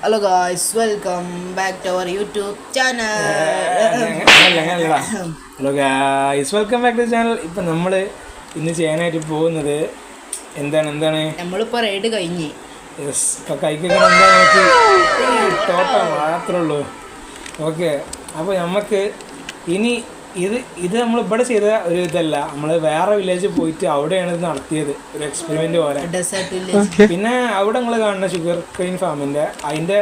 Hello guys, welcome back to our YouTube channel. Hello guys, welcome back to channel. ഇപ്പം നമ്മൾ ഇന്ന് ചെയ്യാനായിട്ട് പോകുന്നത് എന്താണ് നമ്മളിപ്പോൾ റൈഡ് കഴിഞ്ഞ് യെസ് ഇപ്പം കൈക്കൊക്കെ എന്താ തോട്ടം മാത്രമേ ഉള്ളൂ. ഓക്കെ, അപ്പോൾ നമുക്ക് ഇനി ഇത് നമ്മൾ ഇവിടെ ചെയ്ത ഒരു ഇതല്ല, നമ്മൾ വേറെ വില്ലേജിൽ പോയിട്ട് അവിടെയാണ് ഇത് നടത്തിയത്, ഒരു എക്സ്പെരിമെൻ്റ് പോലെ. Desert village. പിന്നെ അവിടെ നിങ്ങൾ കാണുന്ന ഷുഗർ കെയിൻ ഫാമിൻ്റെ അതിൻ്റെ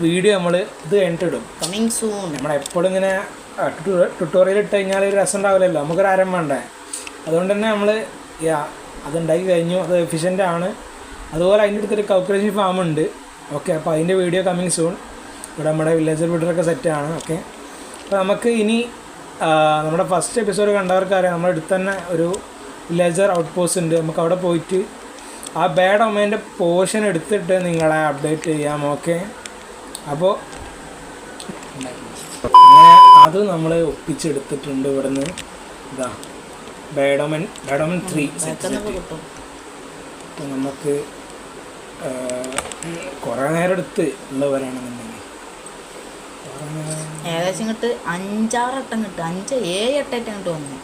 വീഡിയോ നമ്മൾ ഇത് കഴിഞ്ഞിട്ടിടും. Coming soon. നമ്മളെപ്പോഴും ഇങ്ങനെ ട്യൂട്ടോറിയൽ ഇട്ട് കഴിഞ്ഞാൽ ഒരു രസം ഉണ്ടാവില്ലല്ലോ, നമുക്കൊരു ആരം വേണ്ടേ. അതുകൊണ്ട് തന്നെ നമ്മൾ അതുണ്ടാക്കി കഴിഞ്ഞു, അത് എഫിഷ്യൻ്റ് ആണ്. അതുപോലെ അതിൻ്റെ അടുത്തൊരു കൗക്രേഷൻ ഫാം ഉണ്ട്. ഓക്കെ, അപ്പോൾ അതിൻ്റെ വീഡിയോ കമ്മിങ് സൂൺ. ഇവിടെ നമ്മുടെ വില്ലേജർ വീട്ടിലൊക്കെ സെറ്റാണ്. ഓക്കെ, അപ്പോൾ നമുക്ക് ഇനി നമ്മുടെ ഫസ്റ്റ് എപ്പിസോഡ് കണ്ടവർക്കറിയാം, നമ്മുടെ അടുത്ത് തന്നെ ഒരു വില്ലേജർ ഔട്ട് പോസ്റ്റ് ഉണ്ട്. നമുക്ക് അവിടെ പോയിട്ട് ആ ബാഡ് ഒമേൻ്റെ പോർഷൻ എടുത്തിട്ട് നിങ്ങളെ അപ്ഡേറ്റ് ചെയ്യാം. ഓക്കെ, അപ്പോൾ അങ്ങനെ അത് നമ്മൾ ഒപ്പിച്ചെടുത്തിട്ടുണ്ട് ഇവിടുന്ന്. ഇതാ ബാഡോമൻ 3 അപ്പോൾ നമുക്ക് കുറേ നേരം എടുത്ത് ഉള്ളവരാണെന്നുണ്ടെങ്കിൽ ഏകദേശം ഇങ്ങോട്ട് 5-6 വട്ടം കിട്ടും, 5-7 വട്ടമായിട്ട് അങ്ങോട്ട് വന്നു.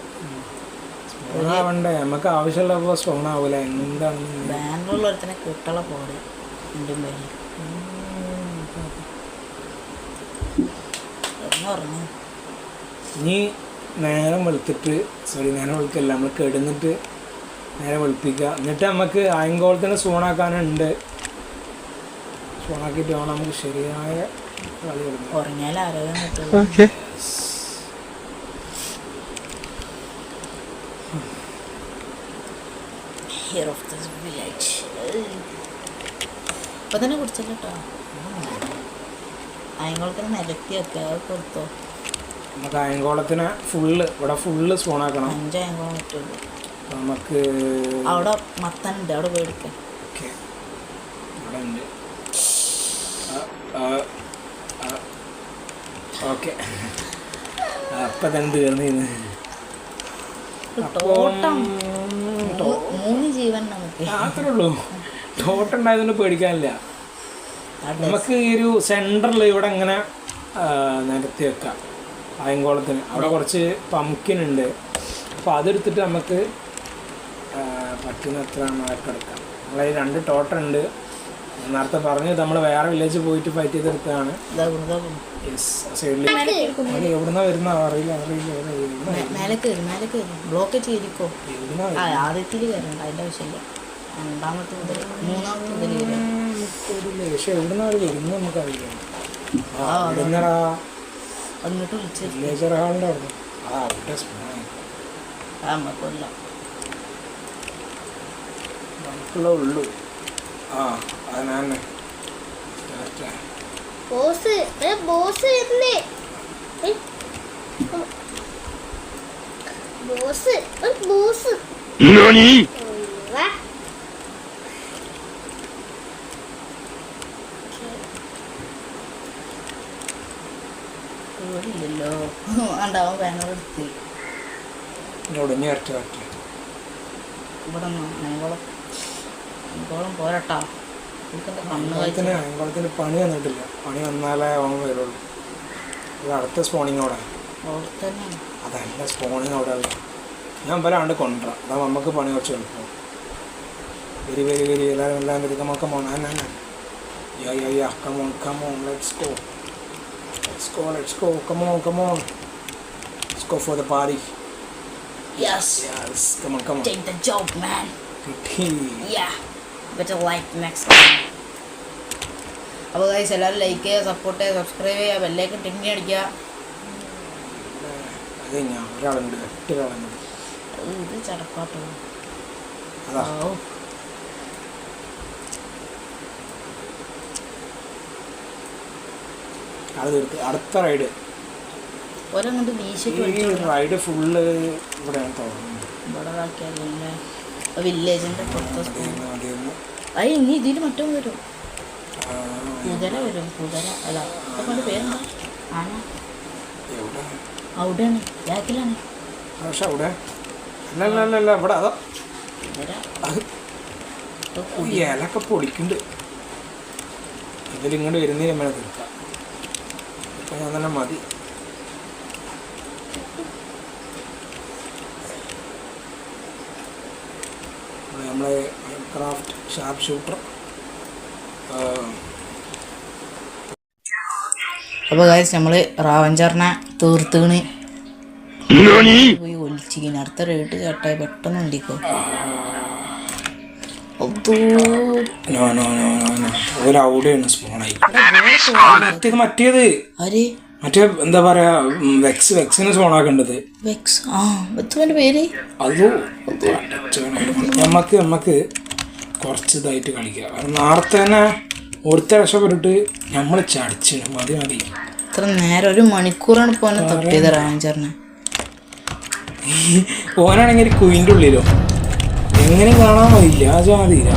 സ്പോണാവണ്ടേ, നമുക്ക് ആവശ്യമുള്ളപ്പോൾ സ്പോൺ ആവൂല. എന്താണ് ബാംഗ്ലൂരിൽ ഒരുത്തനെ കിട്ടുള്ള പോലെ രണ്ടും പേര് പറഞ്ഞു. ഇനി നേരം വെളുക്കല്ല, നമ്മൾ കിടന്നിട്ട് നേരെ വെളുപ്പിക്കുക. എന്നിട്ട് നമുക്ക് ആയങ്കോളത്തിന് സൂണാക്കാനുണ്ട്. സൂണാക്കിയിട്ട് വേണം നമുക്ക് ശരിയായ കളി കളിക്കാം. ഉറങ്ങിയാൽ ആരോഗ്യം കിട്ടുള്ളൂ. Here of this village. ഇപ്പൊ തന്നെ കുടിച്ചല്ലോ കേട്ടോ. ആയങ്കോളത്തിന് നിരത്തി ഒക്കെ കൊടുത്തോ. നമുക്ക് ആയങ്കോളത്തിന് ഇവിടെ ഫുള്ള് സ്പൂണാക്കണം. 5 ആയങ്കോളം കിട്ടുള്ളൂ. നമുക്ക് അവിടെ മത്തനുണ്ട്, അവിടെ പോയി എടുക്കാം. ഓക്കെ, ഇവിടെ ഉണ്ട്. ഓക്കെ, അപ്പം തന്നെ തീർന്നിരുന്നു. തോട്ടം 3 ജീവൻ നമുക്ക് മാത്രമേ ഉള്ളൂ. തോട്ടം ഉണ്ടായതുകൊണ്ട് പേടിക്കാനില്ല. നമുക്ക് ഈ ഒരു സെൻറ്ററിൽ ഇവിടെ ഇങ്ങനെ നിരത്തി വെക്കാം. ആയങ്കോളത്തിന് അവിടെ കുറച്ച് പംകിൻ ഉണ്ട്. അപ്പോൾ അതെടുത്തിട്ട് നമുക്ക് പറ്റുന്ന എത്ര മാർക്ക് എടുക്കാം. നമ്മളതിൽ 2 തോട്ടം ഉണ്ട്. നേരത്തെ പറഞ്ഞു നമ്മൾ വേറെ വില്ലേജ് പോയിട്ട് ഫൈറ്റ് ചെയ്തെടുത്തതാണ്. യെസ്, സൈഡിൽ എവിടുന്ന വരുന്ന അറിയില്ല. ബ്ലോക്ക് ചെയ്തിരിക്കോ. ആദ്യത്തിൽ കയറണ്ട, അതിൻ്റെ ആവശ്യമില്ല. 2ാമത്തെ മുതൽ 3ാമത്തെ മുതൽ പക്ഷെ എവിടുന്ന വരുന്ന നമുക്കറിയില്ല. എന്നിട്ട് വിളിച്ചു വില്ലേജർ ഹാളിൻ്റെ അവിടെ നമുക്കില്ല. നമുക്കുള്ള ഉള്ളൂ. അതിനാണ് ബോസ് വരുന്നേ. ബോസ് ഇല്ലല്ലോ. ഉണ്ടാവും ബാനർ എടുത്ത് ഒടിഞ്ഞു വരട്ടെ. ഇവിടെ അങ്കോളം പോരട്ടാ. അങ്കോളത്തിന് പണി വന്നിട്ടില്ല. പണി വന്നാലേ ഓണം വരുള്ളൂ. ഇത് അടുത്ത സ്പോണിങ്ങോടെ അതല്ല, സ്പോണിങ് അവിടെ അല്ല. ഞാൻ പല കൊണ്ടുവരാം. അതാ നമുക്ക് പണി കുറച്ച് എളുപ്പം. വരി എല്ലാം വരി. Come on let's go come on let's go for the party. Yes, come on take the job, man. Yeah, better like next time. അപ്പോൾ ഗൈസ് എല്ലാവരും ലൈക്ക് ചെയ്യുക, സപ്പോർട്ട് ചെയ്യുക, സബ്സ്ക്രൈബ് ചെയ്യുക, ബെല്ലൈക്കൺ ടിങ്ങി അടിക്കുക. ഇത് ചടപ്പാട്ടോ. അടുത്ത റൈഡ് ഒരങ്ങോട്ട് വീശിട്ട് റൈഡ് ഫുള്ള് ഇവിടെയാണ് തുടങ്ങുന്നത്. ഇവിടെ ആക്കിയാലേ വില്ലേജിൻ്റെ പുറത്ത്. അത് ഇനി ഇതിൽ മറ്റും വരും. കുതിര വരും. അല്ല അപ്പോൾ പേരെന്താ? ആന അവിടെയാണ്, ബാക്കിലാണ്. പക്ഷെ അവിടെ അല്ല ഇവിടെ അതാ ഇലൊക്കെ പൊടിക്കുന്നുണ്ട്. ഇതിലിങ്ങോട്ട് വരുന്നതിന് നമ്മളെ തീർക്കാം. ഇപ്പം ഞാൻ തന്നെ മതി. നമ്മളെ ക്രാഫ്റ്റ് ഷാർപ്പ് ഷൂട്ടർ. അപ്പോൾ ഗൈസ് നമ്മൾ റാവഞ്ചറിനെ തീർത്തുകണ് പോയി ഒലിച്ചിങ്ങനെ അടുത്ത റേട്ട് ചേട്ടായി പെട്ടെന്ന് ഉണ്ടിക്കോ. ഒരവിടെയാണ് സ്പോണായി. മറ്റേത് മറ്റേ എന്താ പറയാ വെക്സിന് സ്പോണാക്കേണ്ടത്. പേര് അത് നമ്മക്ക് കുറച്ച് ഇതായിട്ട് കളിക്കാം. കാരണം നേരത്തെ തന്നെ ഒരുത്ത രക്ഷപ്പെട്ടിട്ട് നമ്മൾ ചടിച്ചു. മതി ഇത്ര നേരം 1 മണിക്കൂറാണ് പോനെ തപ്പിയത് റാവഞ്ചറിനെ. ഓനാണെങ്കിൽ കുയിൻ്റെ ഉള്ളിലോ എങ്ങനെ കാണാൻ മതിയില്ല. ആ ജാതിയില്ല.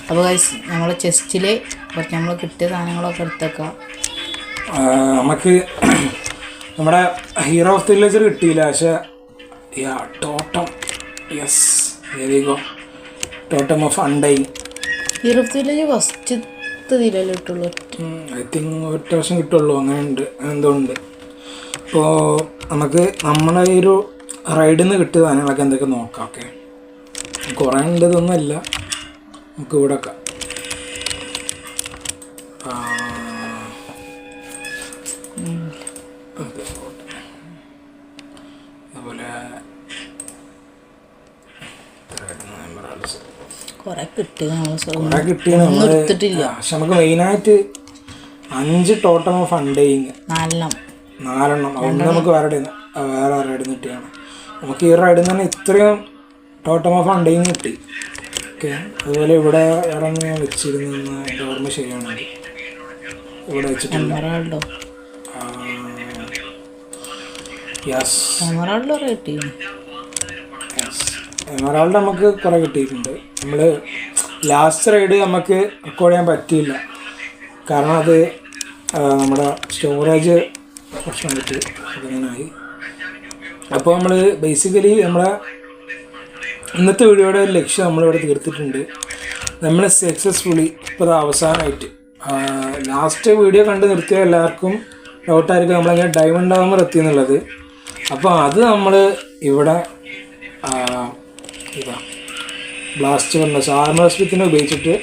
അപ്പോൾ ഗൈസ് നമ്മളെ ചെസ്റ്റിൽ കുറച്ച് നമ്മൾ കിട്ടിയ സാധനങ്ങളൊക്കെ എടുത്തേക്കാം. നമുക്ക് നമ്മുടെ ഹീറോ ഓഫ് ദി വില്ലേജർ കിട്ടിയില്ല, പക്ഷേ ടോട്ടം യെസ് വെരിഗോ ടോട്ടം ഓഫ് അണ്ടൈ hero of the village first ഇതിലല്ലേ കിട്ടുള്ളൂ. ഐ തിങ്ക് ഒറ്റ വർഷം കിട്ടുള്ളൂ, അങ്ങനെ ഉണ്ട്, എന്തോ ഉണ്ട്. അപ്പോൾ നമുക്ക് നമ്മളെ ഒരു റൈഡിൽ നിന്ന് കിട്ടിയ സാധനങ്ങളൊക്കെ എന്തൊക്കെ നോക്കാം. ഓക്കെ, കുറേ ഉണ്ടതൊന്നുമല്ല, നമുക്ക് ഇവിടെ ഒക്കെ അതുപോലെ കുറെ കിട്ടി. കുറേ കിട്ടിയാണ് നമ്മൾ. പക്ഷെ നമുക്ക് മെയിനായിട്ട് 5 ടോട്ടം ഓഫ് അണ്ടേയിങ് 4 അതൊന്നും നമുക്ക് വേറെ റൈഡിൽ നിന്ന് കിട്ടിയാണ്. നമുക്ക് ഈ റൈഡിൽ നിന്ന് തന്നെ ഇത്രയും ടോട്ടം ഓഫ് അണ്ടേയിങ് കിട്ടി. ഓക്കെ, അതുപോലെ ഇവിടെ എവിടെ ഞാൻ വെച്ചിരുന്ന എൻ്റെ ഓർമ്മ ശരിയാണെങ്കിൽ ഇവിടെ വെച്ചിട്ടുണ്ട്. എമറാൾഡ് നമുക്ക് കുറേ കിട്ടിയിട്ടുണ്ട്. നമ്മൾ ലാസ്റ്റ് റൈഡ് നമുക്ക് റെക്കോർഡ് ചെയ്യാൻ പറ്റിയില്ല, കാരണം അത് നമ്മുടെ സ്റ്റോറേജ് പ്രശ്നം കിട്ടി, അങ്ങനെയായി. അപ്പോൾ നമ്മൾ ബേസിക്കലി നമ്മളെ ഇന്നത്തെ വീഡിയോയുടെ ഒരു ലക്ഷ്യം നമ്മളിവിടെ തീർത്തിട്ടുണ്ട്. നമ്മൾ സക്സസ്ഫുള്ളി ഇപ്പോൾ അവസാനമായിട്ട് ലാസ്റ്റ് വീഡിയോ കണ്ട് നിർത്തിയ എല്ലാവർക്കും ഡൗട്ടായിരിക്കും നമ്മളെങ്ങനെ ഡയമണ്ട് ആകുമ്പോൾ എത്തിയെന്നുള്ളത്. അപ്പോൾ അത് നമ്മൾ ഇവിടെ ഇതാ ബ്ലാസ്റ്റ് വന്ന ആർമർ സ്മിത്തിനെ ഉപയോഗിച്ചിട്ട്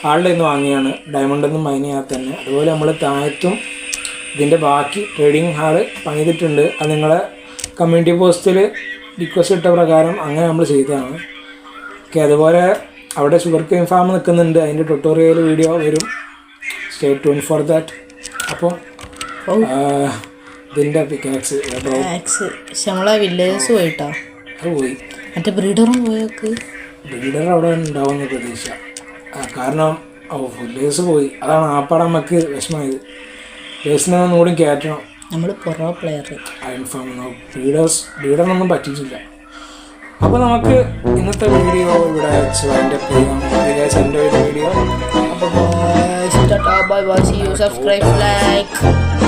ആളുടെ നിന്ന് വാങ്ങിയാണ്, ഡയമണ്ടൊന്നും മൈൻ ചെയ്യാത്ത തന്നെ. അതുപോലെ നമ്മൾ താഴത്തും ഇതിൻ്റെ ബാക്കി ട്രേഡിങ് ഹാള് പണിതിട്ടുണ്ട്. അത് നിങ്ങളെ കമ്മ്യൂണിറ്റി പോസ്റ്റിൽ റിക്വസ്റ്റ് ഇട്ട പ്രകാരം അങ്ങനെ നമ്മൾ ചെയ്തതാണ്. ഓക്കെ, അതുപോലെ അവിടെ ഷുഗർ കെയിൻ ഫാം നിൽക്കുന്നുണ്ട്, അതിൻ്റെ ട്യൂട്ടോറിയൽ വീഡിയോ വരും. Stay tune for that. അപ്പോൾ ഇതിൻ്റെ പിക്കാക്സ് നമ്മളെ വില്ലേജസ് പോയിട്ടോ, അത് പോയി. മറ്റേ ബ്രീഡറും പോയൊക്കെ ബ്രീഡർ അവിടെ ഉണ്ടാവുന്ന പ്രതീക്ഷ, കാരണം വില്ലേജസ് പോയി. അതാണ് ആപ്പാടെ നമുക്ക് വിഷമമായത്. ബ്രീഡേഴ്സിനെ ഒന്നുകൂടി കയറ്റണം. നമ്മൾ പുറം പ്ലെയർ അയൺ ഫാം ബ്രീഡറിനൊന്നും പറ്റിയിട്ടില്ല. അപ്പോൾ നമുക്ക് ഇന്നത്തെ വീഡിയോ ഇവിടെ വെച്ച് അതിൻ്റെ എൻ്റെ വീഡിയോ. അപ്പോൾ bye bye, see you, subscribe, like.